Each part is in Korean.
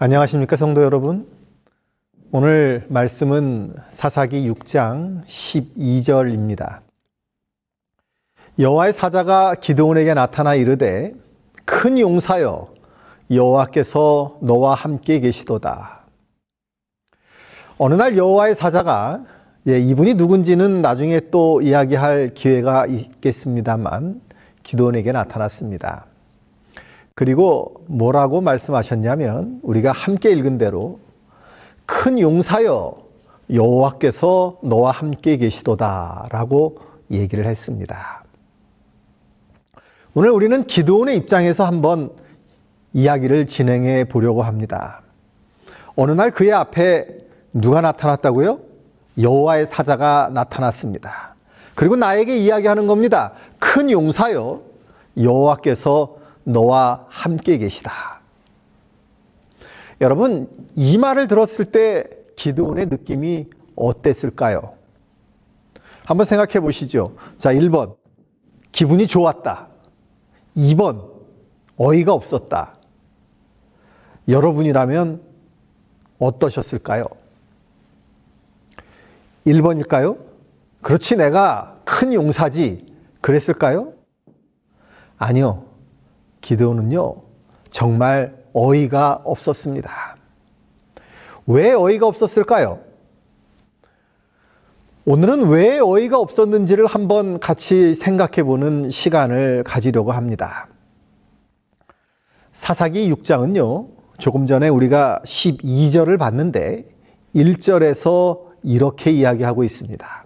안녕하십니까 성도 여러분. 오늘 말씀은 사사기 6장 12절입니다. 여호와의 사자가 기드온에게 나타나 이르되 큰 용사여 여호와께서 너와 함께 계시도다. 어느 날 여호와의 사자가 이분이 누군지는 나중에 또 이야기할 기회가 있겠습니다만 기드온에게 나타났습니다. 그리고 뭐라고 말씀하셨냐면 우리가 함께 읽은 대로 큰 용사여 여호와께서 너와 함께 계시도다 라고 얘기를 했습니다. 오늘 우리는 기드온의 입장에서 한번 이야기를 진행해 보려고 합니다. 어느 날 그의 앞에 누가 나타났다고요? 여호와의 사자가 나타났습니다. 그리고 나에게 이야기하는 겁니다. 큰 용사여 여호와께서 너와 함께 계시다. 여러분, 이 말을 들었을 때 기드온의 느낌이 어땠을까요? 한번 생각해 보시죠. 자, 1번 기분이 좋았다. 2번 어이가 없었다. 여러분이라면 어떠셨을까요? 1번일까요? 그렇지, 내가 큰 용사지 그랬을까요? 아니요. 기드온은요 정말 어이가 없었습니다. 왜 어이가 없었을까요? 오늘은 왜 어이가 없었는지를 한번 같이 생각해 보는 시간을 가지려고 합니다. 사사기 6장은요 조금 전에 우리가 12절을 봤는데 1절에서 이렇게 이야기하고 있습니다.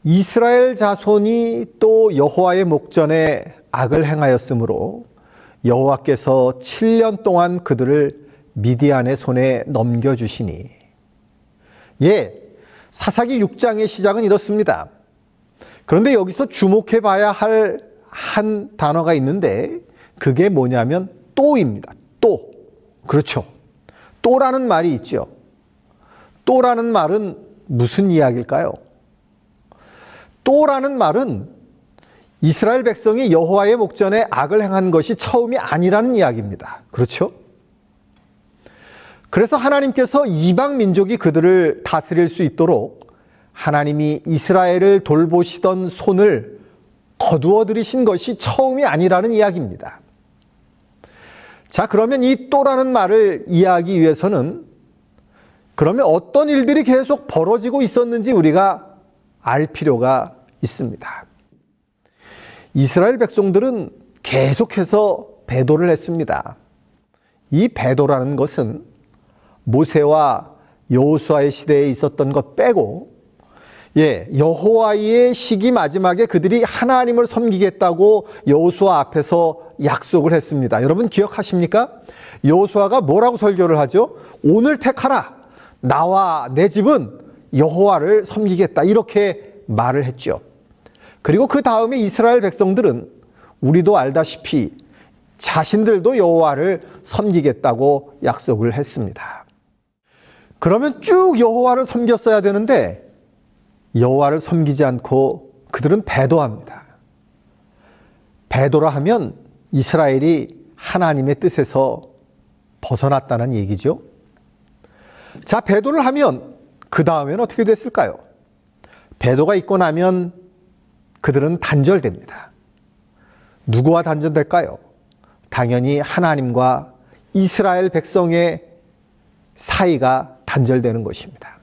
이스라엘 자손이 또 여호와의 목전에 악을 행하였으므로 여호와께서 7년 동안 그들을 미디안의 손에 넘겨주시니. 사사기 6장의 시작은 이렇습니다. 그런데 여기서 주목해 봐야 할 한 단어가 있는데 그게 뭐냐면 또입니다. 또. 그렇죠. 또라는 말이 있죠. 또라는 말은 무슨 이야기일까요? 또라는 말은 이스라엘 백성이 여호와의 목전에 악을 행한 것이 처음이 아니라는 이야기입니다. 그렇죠? 그래서 하나님께서 이방 민족이 그들을 다스릴 수 있도록 하나님이 이스라엘을 돌보시던 손을 거두어 들이신 것이 처음이 아니라는 이야기입니다. 자, 그러면 이 또라는 말을 이해하기 위해서는 그러면 어떤 일들이 계속 벌어지고 있었는지 우리가 알 필요가 있습니다. 이스라엘 백성들은 계속해서 배도를 했습니다. 이 배도라는 것은 모세와 여호수아의 시대에 있었던 것 빼고 여호와의 시기 마지막에 그들이 하나님을 섬기겠다고 여호수아 앞에서 약속을 했습니다. 여러분 기억하십니까? 여호수아가 뭐라고 설교를 하죠? 오늘 택하라. 나와 내 집은 여호와를 섬기겠다. 이렇게 말을 했죠. 그리고 그 다음에 이스라엘 백성들은 우리도 알다시피 자신들도 여호와를 섬기겠다고 약속을 했습니다. 그러면 쭉 여호와를 섬겼어야 되는데 여호와를 섬기지 않고 그들은 배도합니다. 배도라 하면 이스라엘이 하나님의 뜻에서 벗어났다는 얘기죠. 자, 배도를 하면 그 다음에는 어떻게 됐을까요? 배도가 있고 나면 그들은 단절됩니다. 누구와 단절될까요? 당연히 하나님과 이스라엘 백성의 사이가 단절되는 것입니다.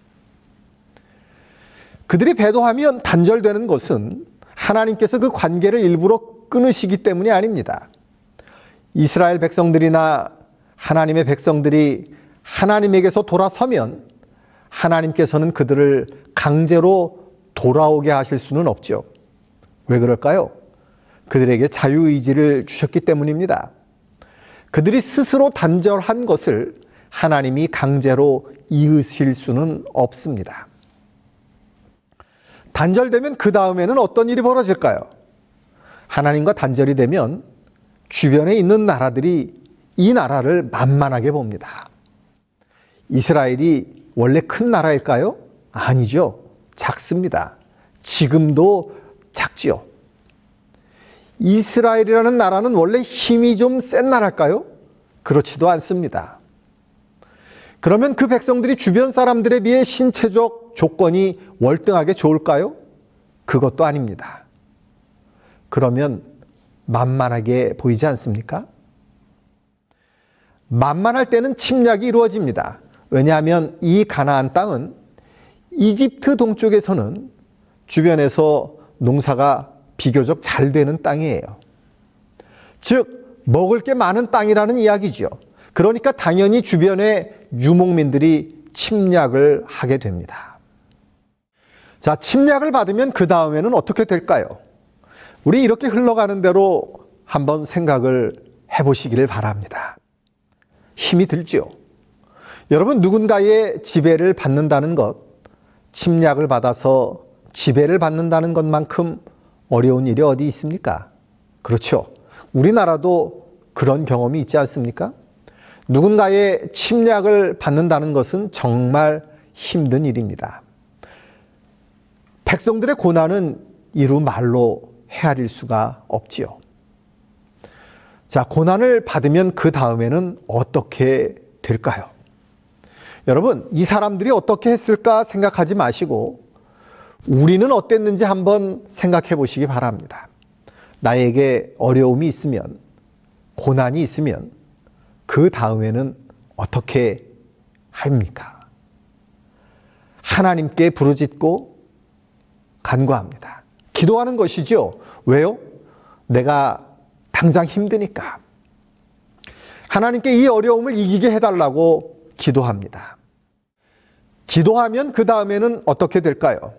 그들이 배도하면 단절되는 것은 하나님께서 그 관계를 일부러 끊으시기 때문이 아닙니다. 이스라엘 백성들이나 하나님의 백성들이 하나님에게서 돌아서면 하나님께서는 그들을 강제로 돌아오게 하실 수는 없죠. 왜 그럴까요? 그들에게 자유의지를 주셨기 때문입니다. 그들이 스스로 단절한 것을 하나님이 강제로 이으실 수는 없습니다. 단절되면 그 다음에는 어떤 일이 벌어질까요? 하나님과 단절이 되면 주변에 있는 나라들이 이 나라를 만만하게 봅니다. 이스라엘이 원래 큰 나라일까요? 아니죠. 작습니다. 지금도 작지요. 이스라엘이라는 나라는 원래 힘이 좀 센 나라일까요? 그렇지도 않습니다. 그러면 그 백성들이 주변 사람들에 비해 신체적 조건이 월등하게 좋을까요? 그것도 아닙니다. 그러면 만만하게 보이지 않습니까? 만만할 때는 침략이 이루어집니다. 왜냐하면 이 가나안 땅은 이집트 동쪽에서는 주변에서 농사가 비교적 잘 되는 땅이에요. 즉 먹을 게 많은 땅이라는 이야기죠. 그러니까 당연히 주변의 유목민들이 침략을 하게 됩니다. 자, 침략을 받으면 그 다음에는 어떻게 될까요? 우리 이렇게 흘러가는 대로 한번 생각을 해보시기를 바랍니다. 힘이 들죠? 여러분, 누군가의 지배를 받는다는 것, 침략을 받아서 지배를 받는다는 것만큼 어려운 일이 어디 있습니까? 그렇죠. 우리나라도 그런 경험이 있지 않습니까? 누군가의 침략을 받는다는 것은 정말 힘든 일입니다. 백성들의 고난은 이루 말로 헤아릴 수가 없지요. 자, 고난을 받으면 그 다음에는 어떻게 될까요? 여러분, 이 사람들이 어떻게 했을까 생각하지 마시고 우리는 어땠는지 한번 생각해 보시기 바랍니다. 나에게 어려움이 있으면, 고난이 있으면 그 다음에는 어떻게 합니까? 하나님께 부르짖고 간구합니다. 기도하는 것이죠. 왜요? 내가 당장 힘드니까. 하나님께 이 어려움을 이기게 해달라고 기도합니다. 기도하면 그 다음에는 어떻게 될까요?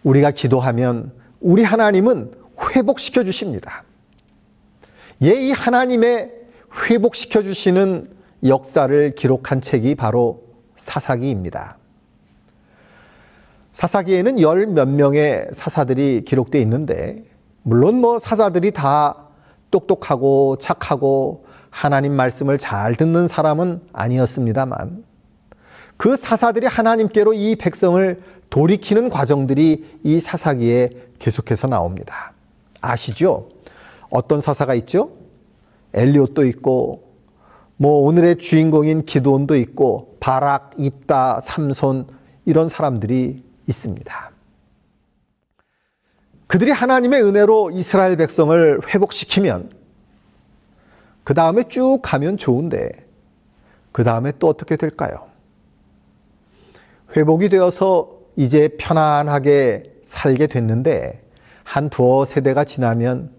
우리가 기도하면 우리 하나님은 회복시켜 주십니다. 이 하나님의 회복시켜 주시는 역사를 기록한 책이 바로 사사기입니다. 사사기에는 열 몇 명의 사사들이 기록되어 있는데, 물론 사사들이 다 똑똑하고 착하고 하나님 말씀을 잘 듣는 사람은 아니었습니다만, 그 사사들이 하나님께로 이 백성을 돌이키는 과정들이 이 사사기에 계속해서 나옵니다. 아시죠? 어떤 사사가 있죠? 엘리옷도 있고, 오늘의 주인공인 기드온도 있고, 바락, 입다, 삼손, 이런 사람들이 있습니다. 그들이 하나님의 은혜로 이스라엘 백성을 회복시키면 그 다음에 쭉 가면 좋은데 그 다음에 또 어떻게 될까요? 회복이 되어서 이제 편안하게 살게 됐는데 한 두어 세대가 지나면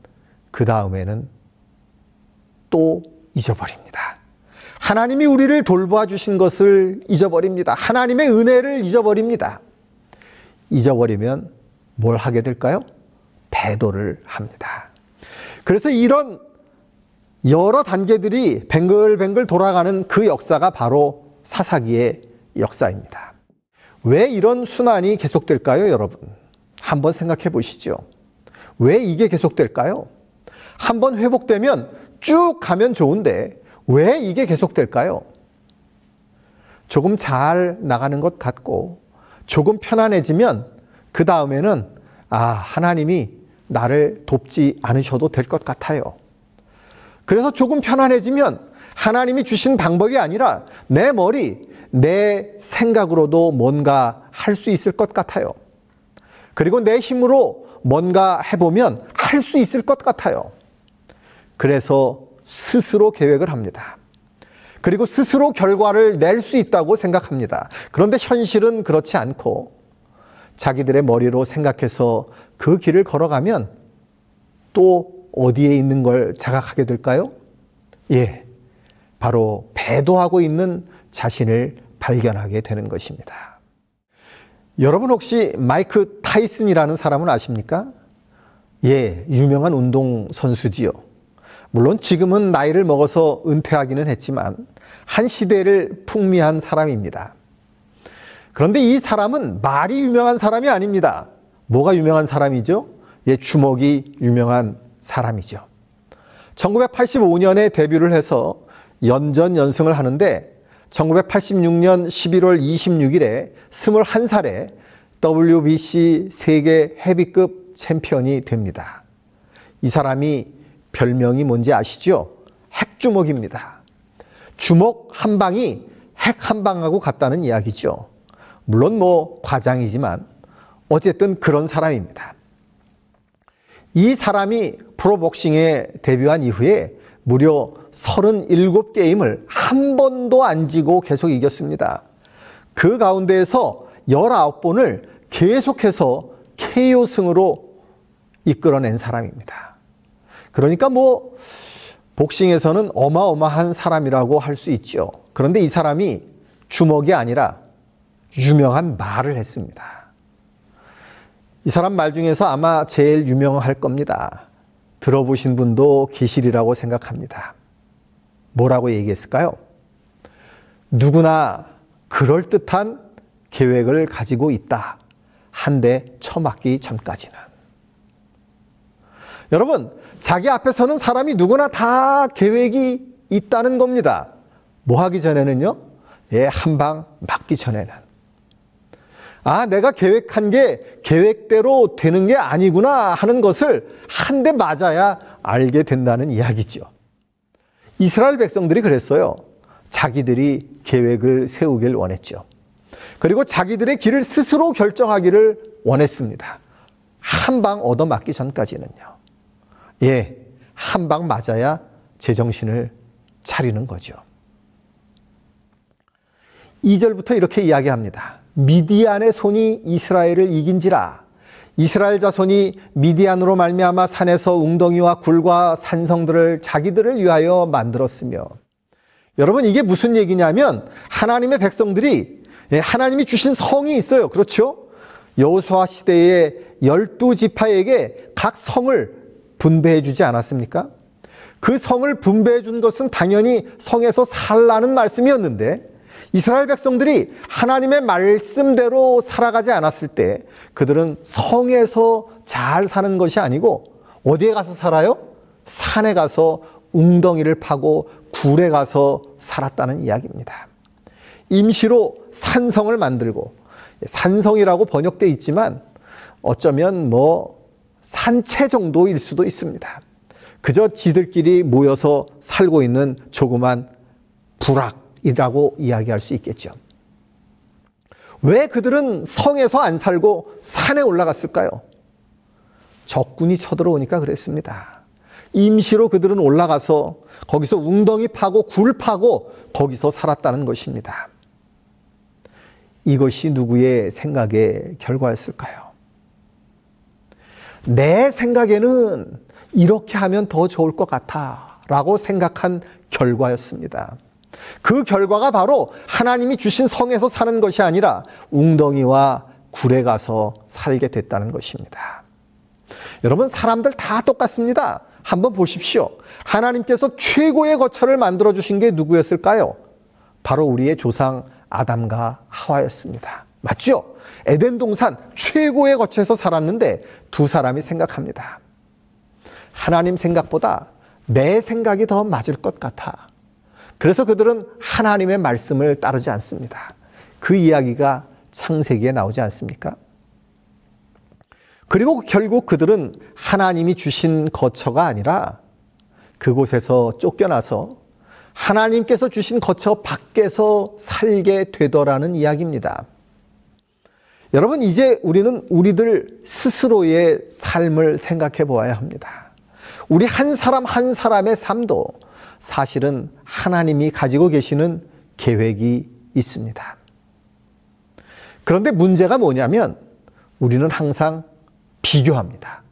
그 다음에는 또 잊어버립니다. 하나님이 우리를 돌보아 주신 것을 잊어버립니다. 하나님의 은혜를 잊어버립니다. 잊어버리면 뭘 하게 될까요? 배도를 합니다. 그래서 이런 여러 단계들이 뱅글뱅글 돌아가는 그 역사가 바로 사사기의 역사입니다. 왜 이런 순환이 계속될까요, 여러분? 한번 생각해 보시죠. 왜 이게 계속될까요? 한번 회복되면 쭉 가면 좋은데 왜 이게 계속될까요? 조금 잘 나가는 것 같고 조금 편안해지면 그 다음에는 하나님이 나를 돕지 않으셔도 될 것 같아요. 그래서 조금 편안해지면 하나님이 주신 방법이 아니라 내 머리, 내 생각으로도 뭔가 할 수 있을 것 같아요. 그리고 내 힘으로 뭔가 해보면 할 수 있을 것 같아요. 그래서 스스로 계획을 합니다. 그리고 스스로 결과를 낼 수 있다고 생각합니다. 그런데 현실은 그렇지 않고 자기들의 머리로 생각해서 그 길을 걸어가면 또 어디에 있는 걸 자각하게 될까요? 바로 배도하고 있는 자신을 발견하게 되는 것입니다. 여러분 혹시 마이크 타이슨이라는 사람은 아십니까? 유명한 운동선수지요. 물론 지금은 나이를 먹어서 은퇴하기는 했지만 한 시대를 풍미한 사람입니다. 그런데 이 사람은 말이 유명한 사람이 아닙니다. 뭐가 유명한 사람이죠? 주먹이 유명한 사람이죠. 1985년에 데뷔를 해서 연전연승을 하는데 1986년 11월 26일에 21살에 WBC 세계 헤비급 챔피언이 됩니다. 이 사람이 별명이 뭔지 아시죠? 핵주먹입니다. 주먹 한 방이 핵 한 방하고 같다는 이야기죠. 물론 뭐 과장이지만 어쨌든 그런 사람입니다. 이 사람이 프로복싱에 데뷔한 이후에 무려 37게임을 한 번도 안 지고 계속 이겼습니다. 그 가운데에서 19번을 계속해서 KO승으로 이끌어낸 사람입니다. 그러니까 뭐 복싱에서는 어마어마한 사람이라고 할 수 있죠. 그런데 이 사람이 주먹이 아니라 유명한 말을 했습니다. 이 사람 말 중에서 아마 제일 유명할 겁니다. 들어보신 분도 계시리라고 생각합니다. 뭐라고 얘기했을까요? 누구나 그럴듯한 계획을 가지고 있다. 한 대 쳐맞기 전까지는. 여러분, 자기 앞에 서는 사람이 누구나 다 계획이 있다는 겁니다. 뭐 하기 전에는요? 한 방 맞기 전에는. 아, 내가 계획한 게 계획대로 되는 게 아니구나 하는 것을 한 대 맞아야 알게 된다는 이야기죠. 이스라엘 백성들이 그랬어요. 자기들이 계획을 세우길 원했죠. 그리고 자기들의 길을 스스로 결정하기를 원했습니다. 한 방 얻어맞기 전까지는요. 한 방 맞아야 제정신을 차리는 거죠. 2절부터 이렇게 이야기합니다. 미디안의 손이 이스라엘을 이긴지라. 이스라엘 자손이 미디안으로 말미암아 산에서 웅덩이와 굴과 산성들을 자기들을 위하여 만들었으며. 여러분, 이게 무슨 얘기냐면 하나님의 백성들이 하나님이 주신 성이 있어요. 그렇죠? 여호수아 시대에 12지파에게 각 성을 분배해 주지 않았습니까? 그 성을 분배해 준 것은 당연히 성에서 살라는 말씀이었는데 이스라엘 백성들이 하나님의 말씀대로 살아가지 않았을 때 그들은 성에서 잘 사는 것이 아니고 어디에 가서 살아요? 산에 가서 웅덩이를 파고 굴에 가서 살았다는 이야기입니다. 임시로 산성을 만들고, 산성이라고 번역되어 있지만 어쩌면 뭐 산채 정도일 수도 있습니다. 그저 지들끼리 모여서 살고 있는 조그만 부락이라고 이야기할 수 있겠죠. 왜 그들은 성에서 안 살고 산에 올라갔을까요? 적군이 쳐들어오니까 그랬습니다. 임시로 그들은 올라가서 거기서 웅덩이 파고 굴 파고 거기서 살았다는 것입니다. 이것이 누구의 생각의 결과였을까요? 내 생각에는 이렇게 하면 더 좋을 것 같아 라고 생각한 결과였습니다. 그 결과가 바로 하나님이 주신 성에서 사는 것이 아니라 웅덩이와 굴에 가서 살게 됐다는 것입니다. 여러분, 사람들 다 똑같습니다. 한번 보십시오. 하나님께서 최고의 거처를 만들어 주신 게 누구였을까요? 바로 우리의 조상 아담과 하와였습니다. 맞죠? 에덴 동산 최고의 거처에서 살았는데 두 사람이 생각합니다. 하나님 생각보다 내 생각이 더 맞을 것 같아. 그래서 그들은 하나님의 말씀을 따르지 않습니다. 그 이야기가 창세기에 나오지 않습니까? 그리고 결국 그들은 하나님이 주신 거처가 아니라 그곳에서 쫓겨나서 하나님께서 주신 거처 밖에서 살게 되더라는 이야기입니다. 여러분, 이제 우리는 우리들 스스로의 삶을 생각해 보아야 합니다. 우리 한 사람 한 사람의 삶도 사실은 하나님이 가지고 계시는 계획이 있습니다. 그런데 문제가 뭐냐면 우리는 항상 비교합니다.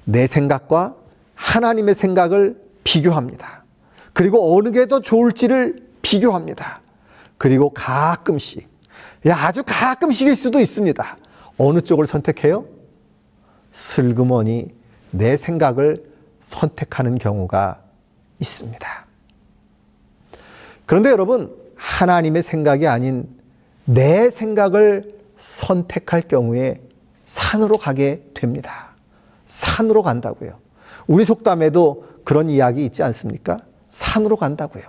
내 생각과 하나님의 생각을 비교합니다. 그리고 어느 게 더 좋을지를 비교합니다. 그리고 가끔씩, 아주 가끔씩일 수도 있습니다. 어느 쪽을 선택해요? 슬그머니 내 생각을 선택하는 경우가 있습니다. 그런데 여러분, 하나님의 생각이 아닌 내 생각을 선택할 경우에 산으로 가게 됩니다. 산으로 간다고요. 우리 속담에도 그런 이야기 있지 않습니까? 산으로 간다고요.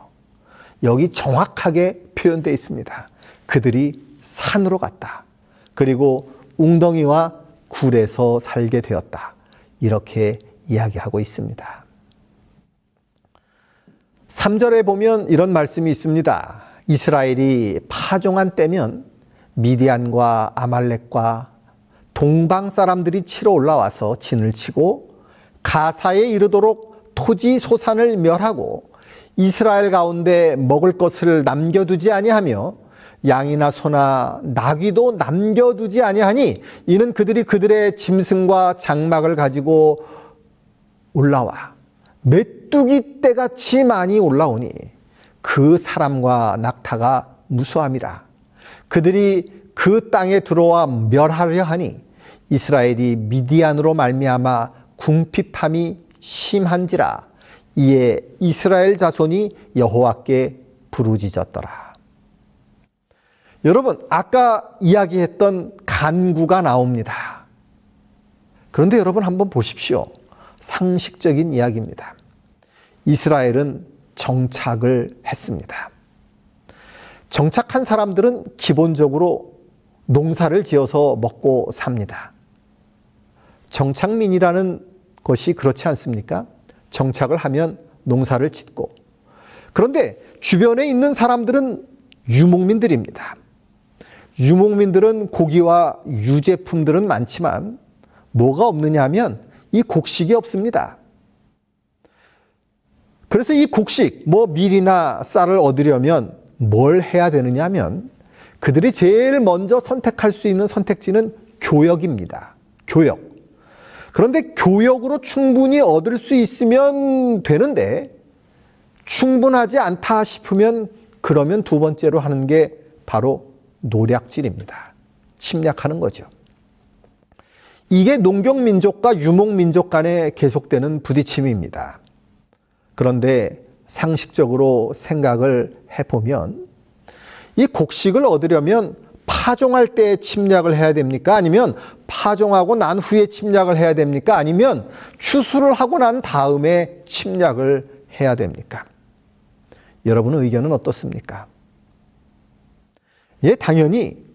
여기 정확하게 표현되어 있습니다. 그들이 산으로 갔다. 그리고 웅덩이와 굴에서 살게 되었다. 이렇게 이야기하고 있습니다. 3절에 보면 이런 말씀이 있습니다. 이스라엘이 파종한 때면 미디안과 아말렉과 동방 사람들이 치러 올라와서 진을 치고 가사에 이르도록 토지 소산을 멸하고 이스라엘 가운데 먹을 것을 남겨두지 아니하며 양이나 소나 나귀도 남겨두지 아니하니 이는 그들이 그들의 짐승과 장막을 가지고 올라와 메뚜기 떼같이 많이 올라오니 그 사람과 낙타가 무수함이라. 그들이 그 땅에 들어와 멸하려 하니 이스라엘이 미디안으로 말미암아 궁핍함이 심한지라. 이에 이스라엘 자손이 여호와께 부르짖었더라. 여러분, 아까 이야기했던 간구가 나옵니다. 그런데 여러분 한번 보십시오. 상식적인 이야기입니다. 이스라엘은 정착을 했습니다. 정착한 사람들은 기본적으로 농사를 지어서 먹고 삽니다. 정착민이라는 것이 그렇지 않습니까? 정착을 하면 농사를 짓고. 그런데 주변에 있는 사람들은 유목민들입니다. 유목민들은 고기와 유제품들은 많지만 뭐가 없느냐 하면 이 곡식이 없습니다. 그래서 이 곡식, 밀이나 쌀을 얻으려면 뭘 해야 되느냐 하면 그들이 제일 먼저 선택할 수 있는 선택지는 교역입니다. 교역. 그런데 교역으로 충분히 얻을 수 있으면 되는데 충분하지 않다 싶으면 그러면 두 번째로 하는 게 바로 노략질입니다. 침략하는 거죠. 이게 농경민족과 유목민족 간에 계속되는 부딪힘입니다. 그런데 상식적으로 생각을 해보면 이 곡식을 얻으려면 파종할 때 침략을 해야 됩니까? 아니면 파종하고 난 후에 침략을 해야 됩니까? 아니면 추수를 하고 난 다음에 침략을 해야 됩니까? 여러분의 의견은 어떻습니까? 예, 당연히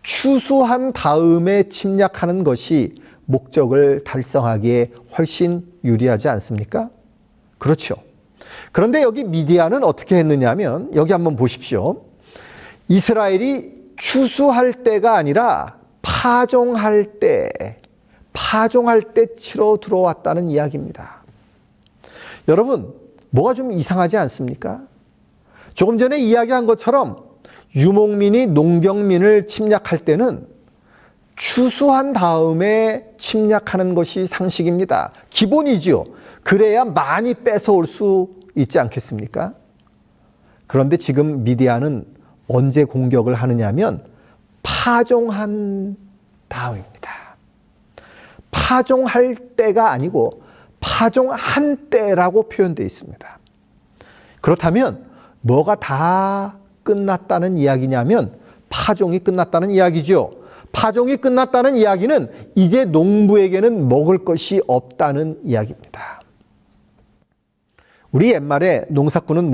추수한 다음에 침략하는 것이 목적을 달성하기에 훨씬 유리하지 않습니까? 그렇죠. 그런데 여기 미디안은 어떻게 했느냐면 여기 한번 보십시오. 이스라엘이 추수할 때가 아니라 파종할 때 치러 들어왔다는 이야기입니다. 여러분, 뭐가 좀 이상하지 않습니까? 조금 전에 이야기한 것처럼 유목민이 농경민을 침략할 때는 추수한 다음에 침략하는 것이 상식입니다. 기본이지요. 그래야 많이 뺏어올 수 있지 않겠습니까? 그런데 지금 미디안은 언제 공격을 하느냐면 파종한 다음입니다. 파종할 때가 아니고 파종한 때라고 표현되어 있습니다. 그렇다면 뭐가 다 끝났다는 이야기냐면 파종이 끝났다는 이야기죠. 파종이 끝났다는 이야기는 이제 농부에게는 먹을 것이 없다는 이야기입니다. 우리 옛말에 농사꾼은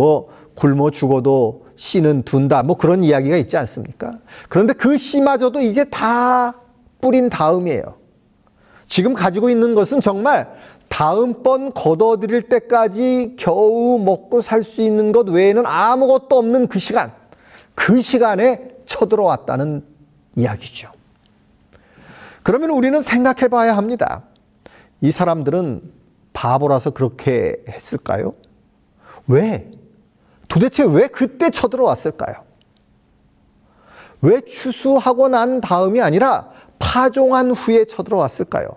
굶어 죽어도 씨는 둔다 그런 이야기가 있지 않습니까? 그런데 그 씨마저도 이제 다 뿌린 다음이에요. 지금 가지고 있는 것은 정말 다음번 거둬들일 때까지 겨우 먹고 살 수 있는 것 외에는 아무것도 없는 그 시간에 쳐들어왔다는 이야기죠. 그러면 우리는 생각해 봐야 합니다. 이 사람들은 바보라서 그렇게 했을까요? 도대체 왜 그때 쳐들어왔을까요? 왜 추수하고 난 다음이 아니라 파종한 후에 쳐들어왔을까요?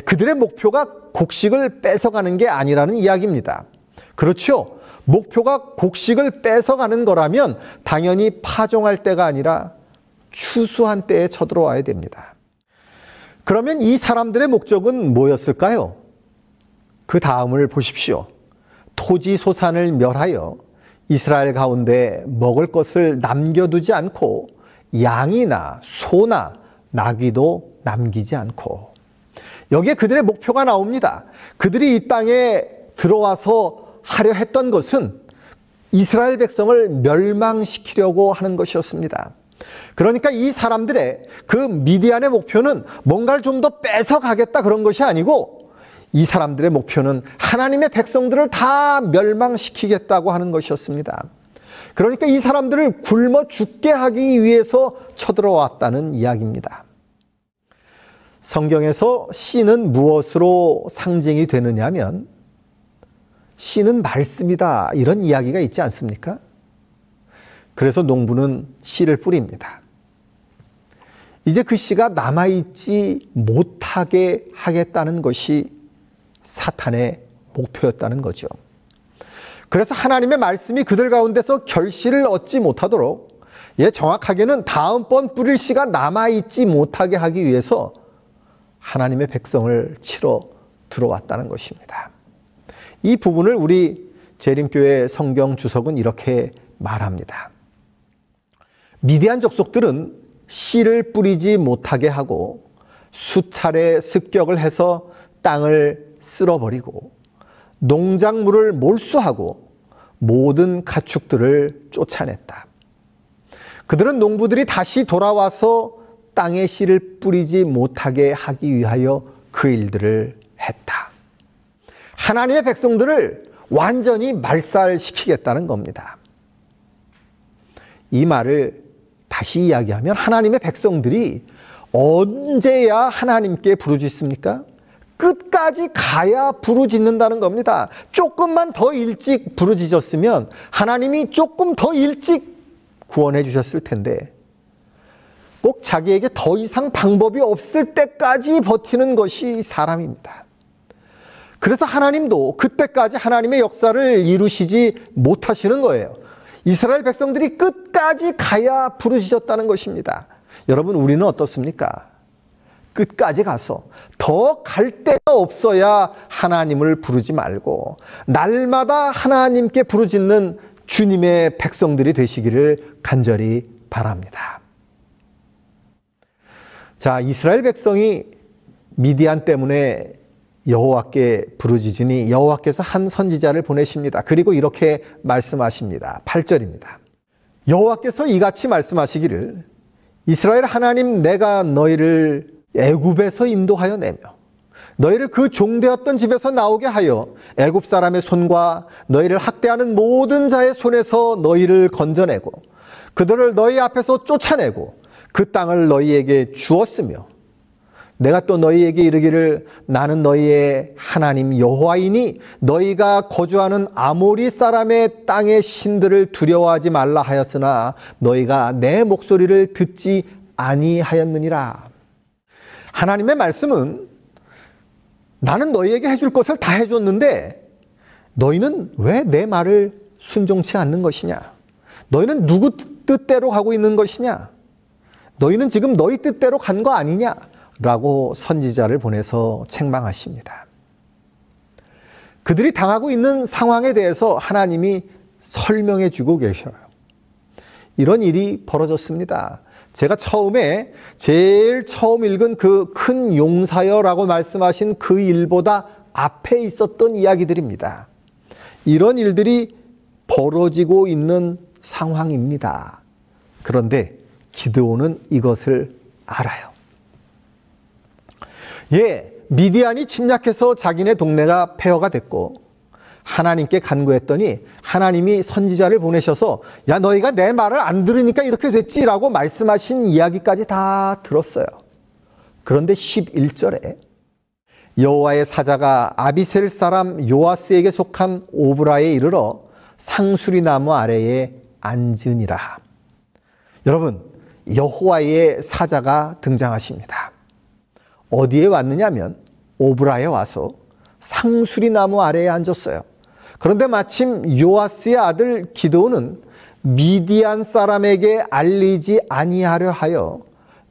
그들의 목표가 곡식을 뺏어가는 게 아니라는 이야기입니다. 그렇죠? 목표가 곡식을 뺏어가는 거라면 당연히 파종할 때가 아니라 추수한 때에 쳐들어와야 됩니다. 그러면 이 사람들의 목적은 뭐였을까요? 그 다음을 보십시오. 토지 소산을 멸하여 이스라엘 가운데 먹을 것을 남겨두지 않고 양이나 소나 나귀도 남기지 않고. 여기에 그들의 목표가 나옵니다. 그들이 이 땅에 들어와서 하려 했던 것은 이스라엘 백성을 멸망시키려고 하는 것이었습니다. 그러니까 이 사람들의 그 미디안의 목표는 뭔가를 좀 더 뺏어가겠다 그런 것이 아니고 이 사람들의 목표는 하나님의 백성들을 다 멸망시키겠다고 하는 것이었습니다. 그러니까 이 사람들을 굶어 죽게 하기 위해서 쳐들어왔다는 이야기입니다. 성경에서 씨는 무엇으로 상징이 되느냐 하면 씨는 말씀이다, 이런 이야기가 있지 않습니까? 그래서 농부는 씨를 뿌립니다. 이제 그 씨가 남아있지 못하게 하겠다는 것이 사탄의 목표였다는 거죠. 그래서 하나님의 말씀이 그들 가운데서 결실을 얻지 못하도록, 정확하게는 다음번 뿌릴 씨가 남아있지 못하게 하기 위해서 하나님의 백성을 치러 들어왔다는 것입니다. 이 부분을 우리 재림교회 성경 주석은 이렇게 말합니다. 미디안 족속들은 씨를 뿌리지 못하게 하고 수차례 습격을 해서 땅을 쓸어버리고 농작물을 몰수하고 모든 가축들을 쫓아냈다. 그들은 농부들이 다시 돌아와서 땅에 씨를 뿌리지 못하게 하기 위하여 그 일들을 했다. 하나님의 백성들을 완전히 말살시키겠다는 겁니다. 이 말을 다시 이야기하면 하나님의 백성들이 언제야 하나님께 부르짖습니까? 끝까지 가야 부르짖는다는 겁니다. 조금만 더 일찍 부르짖었으면 하나님이 조금 더 일찍 구원해 주셨을 텐데, 꼭 자기에게 더 이상 방법이 없을 때까지 버티는 것이 사람입니다. 그래서 하나님도 그때까지 하나님의 역사를 이루시지 못하시는 거예요. 이스라엘 백성들이 끝까지 가야 부르짖었다는 것입니다. 여러분, 우리는 어떻습니까? 끝까지 가서 더 갈 데가 없어야 하나님을 부르지 말고 날마다 하나님께 부르짖는 주님의 백성들이 되시기를 간절히 바랍니다. 자, 이스라엘 백성이 미디안 때문에 여호와께 부르짖으니 여호와께서 한 선지자를 보내십니다. 그리고 이렇게 말씀하십니다. 8절입니다. 여호와께서 이같이 말씀하시기를 이스라엘 하나님, 내가 너희를 애굽에서 인도하여 내며 너희를 그 종되었던 집에서 나오게 하여 애굽 사람의 손과 너희를 학대하는 모든 자의 손에서 너희를 건져내고 그들을 너희 앞에서 쫓아내고 그 땅을 너희에게 주었으며 내가 또 너희에게 이르기를 나는 너희의 하나님 여호와이니 너희가 거주하는 아모리 사람의 땅의 신들을 두려워하지 말라 하였으나 너희가 내 목소리를 듣지 아니하였느니라. 하나님의 말씀은 나는 너희에게 해줄 것을 다 해줬는데 너희는 왜 내 말을 순종치 않는 것이냐? 너희는 누구 뜻대로 가고 있는 것이냐? 너희는 지금 너희 뜻대로 간 거 아니냐? 라고 선지자를 보내서 책망하십니다. 그들이 당하고 있는 상황에 대해서 하나님이 설명해 주고 계셔요. 이런 일이 벌어졌습니다. 제가 제일 처음 읽은 그 큰 용사여라고 말씀하신 그 일보다 앞에 있었던 이야기들입니다. 이런 일들이 벌어지고 있는 상황입니다. 그런데 기드온은 이것을 알아요. 미디안이 침략해서 자기네 동네가 폐허가 됐고 하나님께 간구했더니 하나님이 선지자를 보내셔서 야, 너희가 내 말을 안 들으니까 이렇게 됐지라고 말씀하신 이야기까지 다 들었어요. 그런데 11절에 여호와의 사자가 아비셀 사람 요아스에게 속한 오브라에 이르러 상수리 나무 아래에 앉으니라. 여러분, 여호와의 사자가 등장하십니다. 어디에 왔느냐면 오브라에 와서 상수리 나무 아래에 앉았어요. 그런데 마침 요아스의 아들 기드온은 미디안 사람에게 알리지 아니하려 하여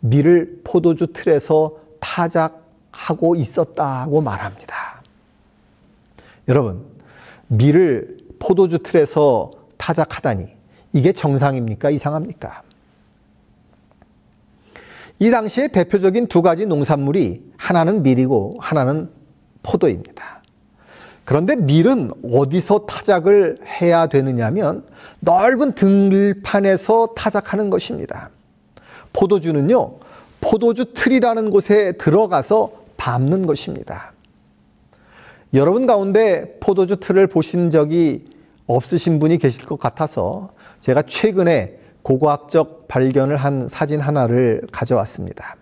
밀을 포도주 틀에서 타작하고 있었다고 말합니다. 여러분, 밀을 포도주 틀에서 타작하다니 이게 정상입니까? 이상합니까? 이 당시에 대표적인 두 가지 농산물이 하나는 밀이고 하나는 포도입니다. 그런데 밀은 어디서 타작을 해야 되느냐면 넓은 들판에서 타작하는 것입니다. 포도주는요, 포도주 틀이라는 곳에 들어가서 밟는 것입니다. 여러분 가운데 포도주 틀을 보신 적이 없으신 분이 계실 것 같아서 제가 최근에 고고학적 발견을 한 사진 하나를 가져왔습니다.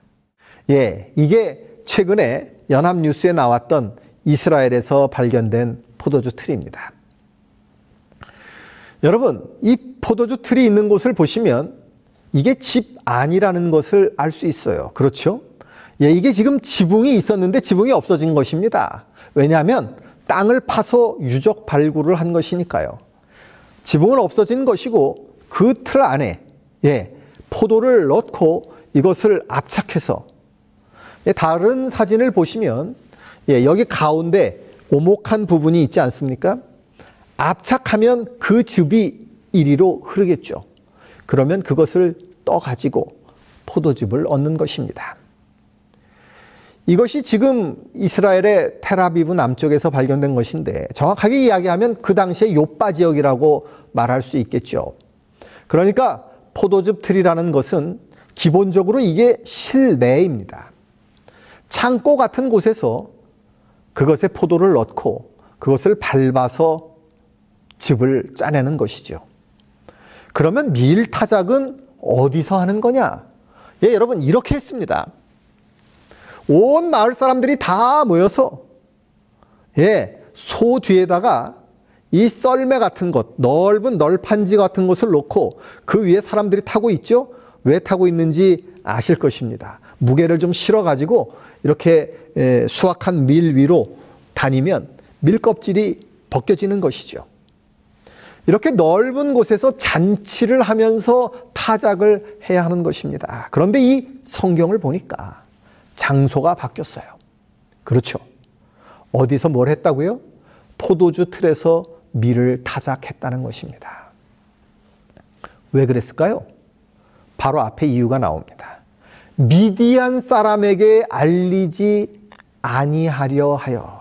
예, 이게 최근에 연합뉴스에 나왔던 이스라엘에서 발견된 포도주 틀입니다. 여러분, 이 포도주 틀이 있는 곳을 보시면 이게 집 안이라는 것을 알 수 있어요. 그렇죠? 예, 이게 지금 지붕이 있었는데 지붕이 없어진 것입니다. 왜냐하면 땅을 파서 유적 발굴을 한 것이니까요. 지붕은 없어진 것이고 그 틀 안에 포도를 넣고 이것을 압착해서, 다른 사진을 보시면 여기 가운데 오목한 부분이 있지 않습니까? 압착하면 그 즙이 이리로 흐르겠죠. 그러면 그것을 떠가지고 포도즙을 얻는 것입니다. 이것이 지금 이스라엘의 텔아비브 남쪽에서 발견된 것인데, 정확하게 이야기하면 그 당시에 요빠 지역이라고 말할 수 있겠죠. 그러니까 포도즙 틀이라는 것은 기본적으로 이게 실내입니다. 창고 같은 곳에서 그것에 포도를 넣고 그것을 밟아서 즙을 짜내는 것이죠. 그러면 밀 타작은 어디서 하는 거냐? 예, 여러분, 이렇게 했습니다. 온 마을 사람들이 다 모여서 소 뒤에다가 이 썰매 같은 것, 넓은 널판지 같은 것을 놓고 그 위에 사람들이 타고 있죠. 왜 타고 있는지 아실 것입니다. 무게를 좀 실어가지고 이렇게 수확한 밀 위로 다니면 밀 껍질이 벗겨지는 것이죠. 이렇게 넓은 곳에서 잔치를 하면서 타작을 해야 하는 것입니다. 그런데 이 성경을 보니까 장소가 바뀌었어요. 그렇죠. 어디서 뭘 했다고요? 포도주 틀에서 밀을 타작했다는 것입니다. 왜 그랬을까요? 바로 앞에 이유가 나옵니다. 미디안 사람에게 알리지 아니하려 하여.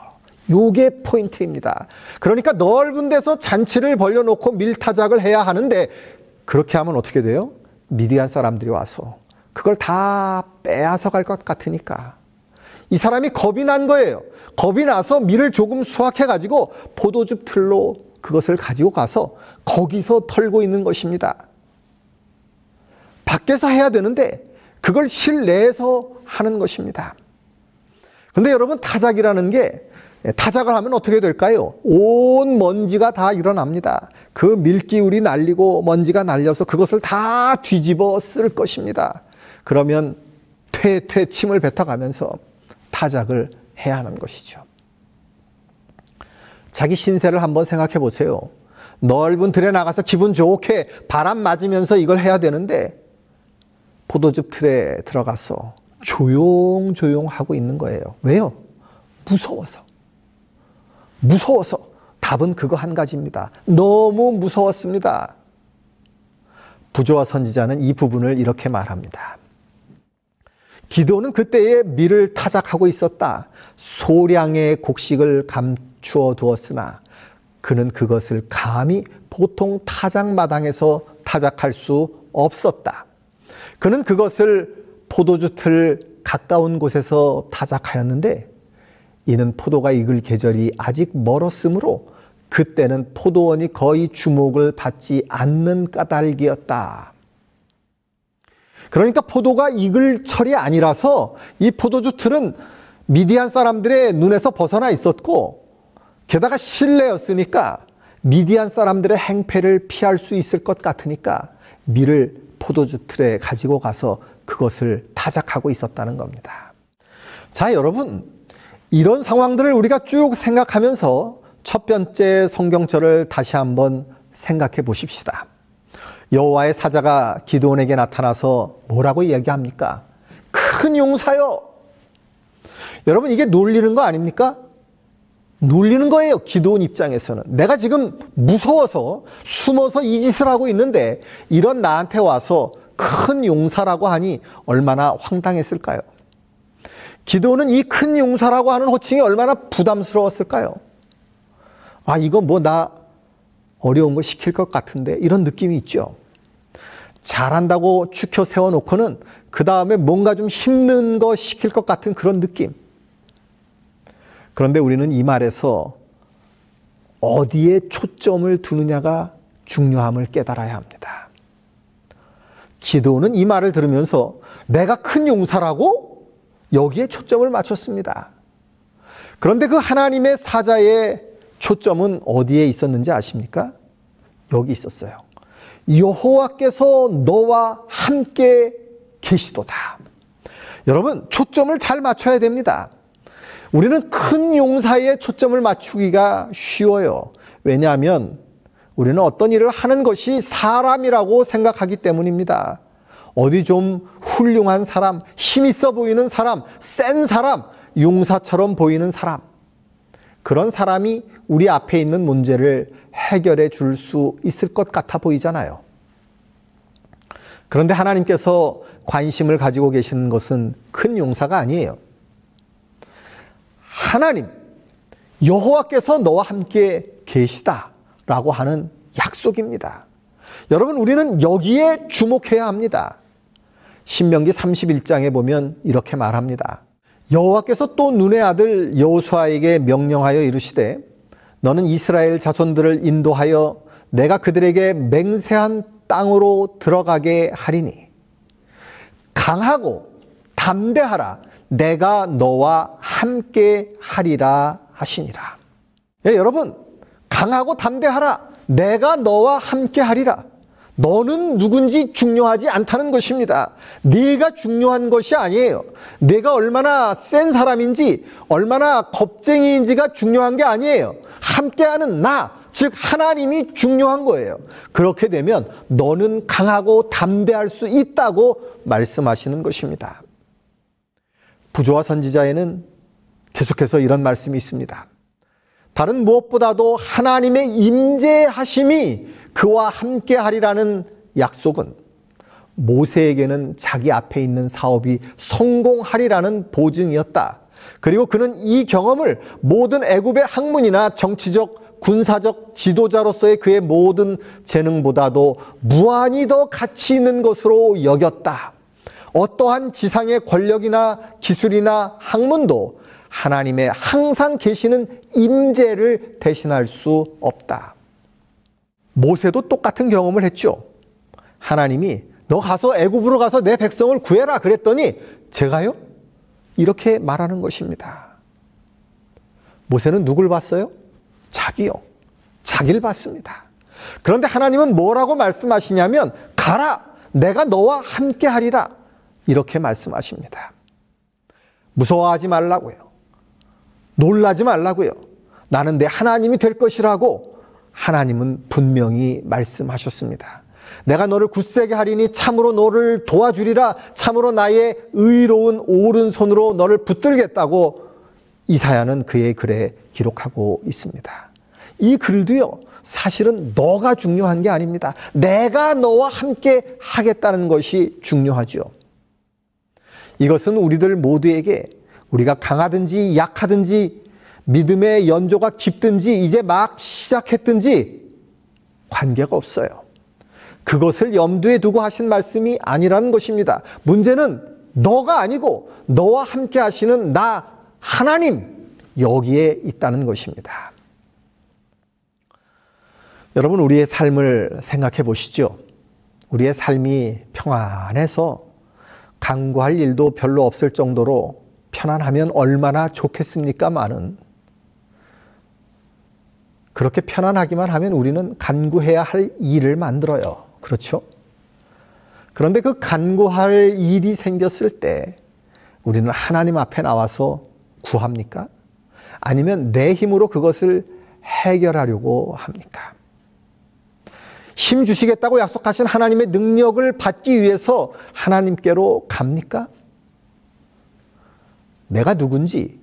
요게 포인트입니다. 그러니까 넓은 데서 잔치를 벌려놓고 밀타작을 해야 하는데, 그렇게 하면 어떻게 돼요? 미디안 사람들이 와서 그걸 다 빼앗아 갈 것 같으니까 이 사람이 겁이 난 거예요. 겁이 나서 밀을 조금 수확해가지고 포도즙 틀로 그것을 가지고 가서 거기서 털고 있는 것입니다. 밖에서 해야 되는데 그걸 실내에서 하는 것입니다. 그런데 여러분, 타작이라는 게, 타작을 하면 어떻게 될까요? 온 먼지가 다 일어납니다. 그 밀기울이 날리고 먼지가 날려서 그것을 다 뒤집어 쓸 것입니다. 그러면 퇴퇴 침을 뱉어가면서 타작을 해야 하는 것이죠. 자기 신세를 한번 생각해 보세요. 넓은 들에 나가서 기분 좋게 바람 맞으면서 이걸 해야 되는데 포도즙 틀에 들어가서 조용조용 하고 있는 거예요. 왜요? 무서워서. 무서워서. 답은 그거 한 가지입니다. 너무 무서웠습니다. 부조와 선지자는 이 부분을 이렇게 말합니다. 기드온은 그때에 밀을 타작하고 있었다. 소량의 곡식을 감추어 두었으나 그는 그것을 감히 보통 타작마당에서 타작할 수 없었다. 그는 그것을 포도주 틀 가까운 곳에서 타작하였는데 이는 포도가 익을 계절이 아직 멀었으므로 그때는 포도원이 거의 주목을 받지 않는 까닭이었다. 그러니까 포도가 익을 철이 아니라서 이 포도주 틀은 미디안 사람들의 눈에서 벗어나 있었고, 게다가 실내였으니까 미디안 사람들의 행패를 피할 수 있을 것 같으니까 밀을 포도주 틀에 가지고 가서 그것을 타작하고 있었다는 겁니다. 자, 여러분, 이런 상황들을 우리가 쭉 생각하면서 첫 번째 성경절을 다시 한번 생각해 보십시다. 여호와의 사자가 기드온에게 나타나서 뭐라고 이야기합니까? 큰 용사여. 여러분, 이게 놀리는 거 아닙니까? 놀리는 거예요. 기드온 입장에서는. 내가 지금 무서워서 숨어서 이 짓을 하고 있는데 이런 나한테 와서 큰 용사라고 하니 얼마나 황당했을까요? 기드온은 이 큰 용사라고 하는 호칭이 얼마나 부담스러웠을까요? 아, 이거 뭐 나 어려운 거 시킬 것 같은데, 이런 느낌이 있죠. 잘한다고 추켜 세워놓고는 그 다음에 뭔가 좀 힘든 거 시킬 것 같은 그런 느낌. 그런데 우리는 이 말에서 어디에 초점을 두느냐가 중요함을 깨달아야 합니다. 기드온은 이 말을 들으면서 내가 큰 용사라고 여기에 초점을 맞췄습니다. 그런데 그 하나님의 사자의 초점은 어디에 있었는지 아십니까? 여기 있었어요. 여호와께서 너와 함께 계시도다. 여러분, 초점을 잘 맞춰야 됩니다. 우리는 큰 용사에 초점을 맞추기가 쉬워요. 왜냐하면 우리는 어떤 일을 하는 것이 사람이라고 생각하기 때문입니다. 어디 좀 훌륭한 사람, 힘 있어 보이는 사람, 센 사람, 용사처럼 보이는 사람, 그런 사람이 우리 앞에 있는 문제를 해결해 줄 수 있을 것 같아 보이잖아요. 그런데 하나님께서 관심을 가지고 계시는 것은 큰 용사가 아니에요. 하나님, 여호와께서 너와 함께 계시다라고 하는 약속입니다. 여러분, 우리는 여기에 주목해야 합니다. 신명기 31장에 보면 이렇게 말합니다. 여호와께서 또 눈의 아들 여호수아에게 명령하여 이르시되 너는 이스라엘 자손들을 인도하여 내가 그들에게 맹세한 땅으로 들어가게 하리니 강하고 담대하라 내가 너와 함께 하리라 하시니라. 예, 여러분, 강하고 담대하라 내가 너와 함께 하리라. 너는 누군지 중요하지 않다는 것입니다. 네가 중요한 것이 아니에요. 내가 얼마나 센 사람인지 얼마나 겁쟁이인지가 중요한 게 아니에요. 함께하는 나, 즉 하나님이 중요한 거예요. 그렇게 되면 너는 강하고 담대할 수 있다고 말씀하시는 것입니다. 부조와 선지자에는 계속해서 이런 말씀이 있습니다. 다른 무엇보다도 하나님의 임재하심이 그와 함께 하리라는 약속은 모세에게는 자기 앞에 있는 사업이 성공하리라는 보증이었다. 그리고 그는 이 경험을 모든 애굽의 학문이나 정치적, 군사적 지도자로서의 그의 모든 재능보다도 무한히 더 가치 있는 것으로 여겼다. 어떠한 지상의 권력이나 기술이나 학문도 하나님의 항상 계시는 임재를 대신할 수 없다. 모세도 똑같은 경험을 했죠. 하나님이 너 가서 애굽으로 가서 내 백성을 구해라 그랬더니 제가요? 이렇게 말하는 것입니다. 모세는 누굴 봤어요? 자기요. 자기를 봤습니다. 그런데 하나님은 뭐라고 말씀하시냐면 가라 내가 너와 함께 하리라 이렇게 말씀하십니다. 무서워하지 말라고요. 놀라지 말라고요. 나는 내 하나님이 될 것이라고 하나님은 분명히 말씀하셨습니다. 내가 너를 굳세게 하리니 참으로 너를 도와주리라. 참으로 나의 의로운 오른손으로 너를 붙들겠다고 이사야는 그의 글에 기록하고 있습니다. 이 글도요, 사실은 너가 중요한 게 아닙니다. 내가 너와 함께 하겠다는 것이 중요하죠. 이것은 우리들 모두에게 우리가 강하든지 약하든지 믿음의 연조가 깊든지 이제 막 시작했든지 관계가 없어요. 그것을 염두에 두고 하신 말씀이 아니라는 것입니다. 문제는 너가 아니고 너와 함께 하시는 나 하나님 여기에 있다는 것입니다. 여러분, 우리의 삶을 생각해 보시죠. 우리의 삶이 평안해서 간구할 일도 별로 없을 정도로 편안하면 얼마나 좋겠습니까마는 그렇게 편안하기만 하면 우리는 간구해야 할 일을 만들어요. 그렇죠? 그런데 그 간구할 일이 생겼을 때 우리는 하나님 앞에 나와서 구합니까? 아니면 내 힘으로 그것을 해결하려고 합니까? 힘 주시겠다고 약속하신 하나님의 능력을 받기 위해서 하나님께로 갑니까? 내가 누군지,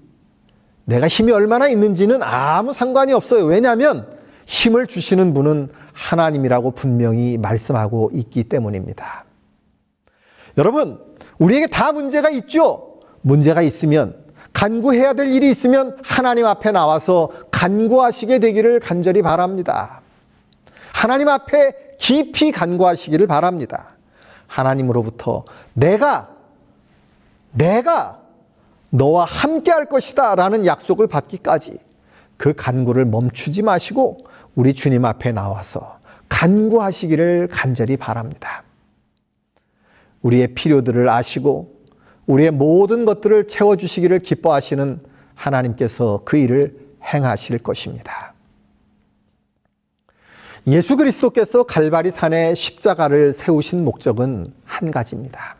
내가 힘이 얼마나 있는지는 아무 상관이 없어요. 왜냐하면 힘을 주시는 분은 하나님이라고 분명히 말씀하고 있기 때문입니다. 여러분, 우리에게 다 문제가 있죠? 문제가 있으면, 간구해야 될 일이 있으면 하나님 앞에 나와서 간구하시게 되기를 간절히 바랍니다. 하나님 앞에 깊이 간구하시기를 바랍니다. 하나님으로부터 내가 너와 함께 할 것이다 라는 약속을 받기까지 그 간구를 멈추지 마시고 우리 주님 앞에 나와서 간구하시기를 간절히 바랍니다. 우리의 필요들을 아시고 우리의 모든 것들을 채워주시기를 기뻐하시는 하나님께서 그 일을 행하실 것입니다. 예수 그리스도께서 갈바리 산에 십자가를 세우신 목적은 한 가지입니다.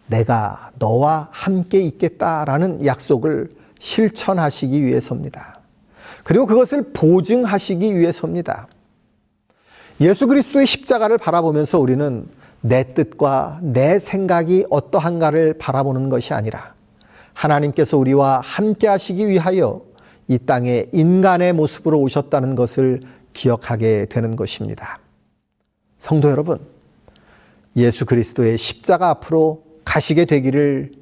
내가 너와 함께 있겠다라는 약속을 실천하시기 위해서입니다. 그리고 그것을 보증하시기 위해서입니다. 예수 그리스도의 십자가를 바라보면서 우리는 내 뜻과 내 생각이 어떠한가를 바라보는 것이 아니라 하나님께서 우리와 함께 하시기 위하여 이 땅에 인간의 모습으로 오셨다는 것을 기억하게 되는 것입니다. 성도 여러분, 예수 그리스도의 십자가 앞으로 가시게 되기를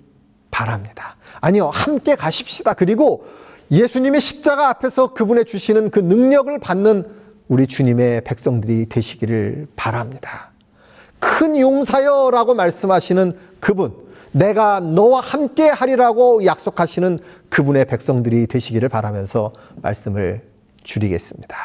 바랍니다. 아니요, 함께 가십시다. 그리고 예수님의 십자가 앞에서 그분의 주시는 그 능력을 받는 우리 주님의 백성들이 되시기를 바랍니다. 큰 용사여라고 말씀하시는 그분, 내가 너와 함께 하리라고 약속하시는 그분의 백성들이 되시기를 바라면서 말씀을 줄이겠습니다.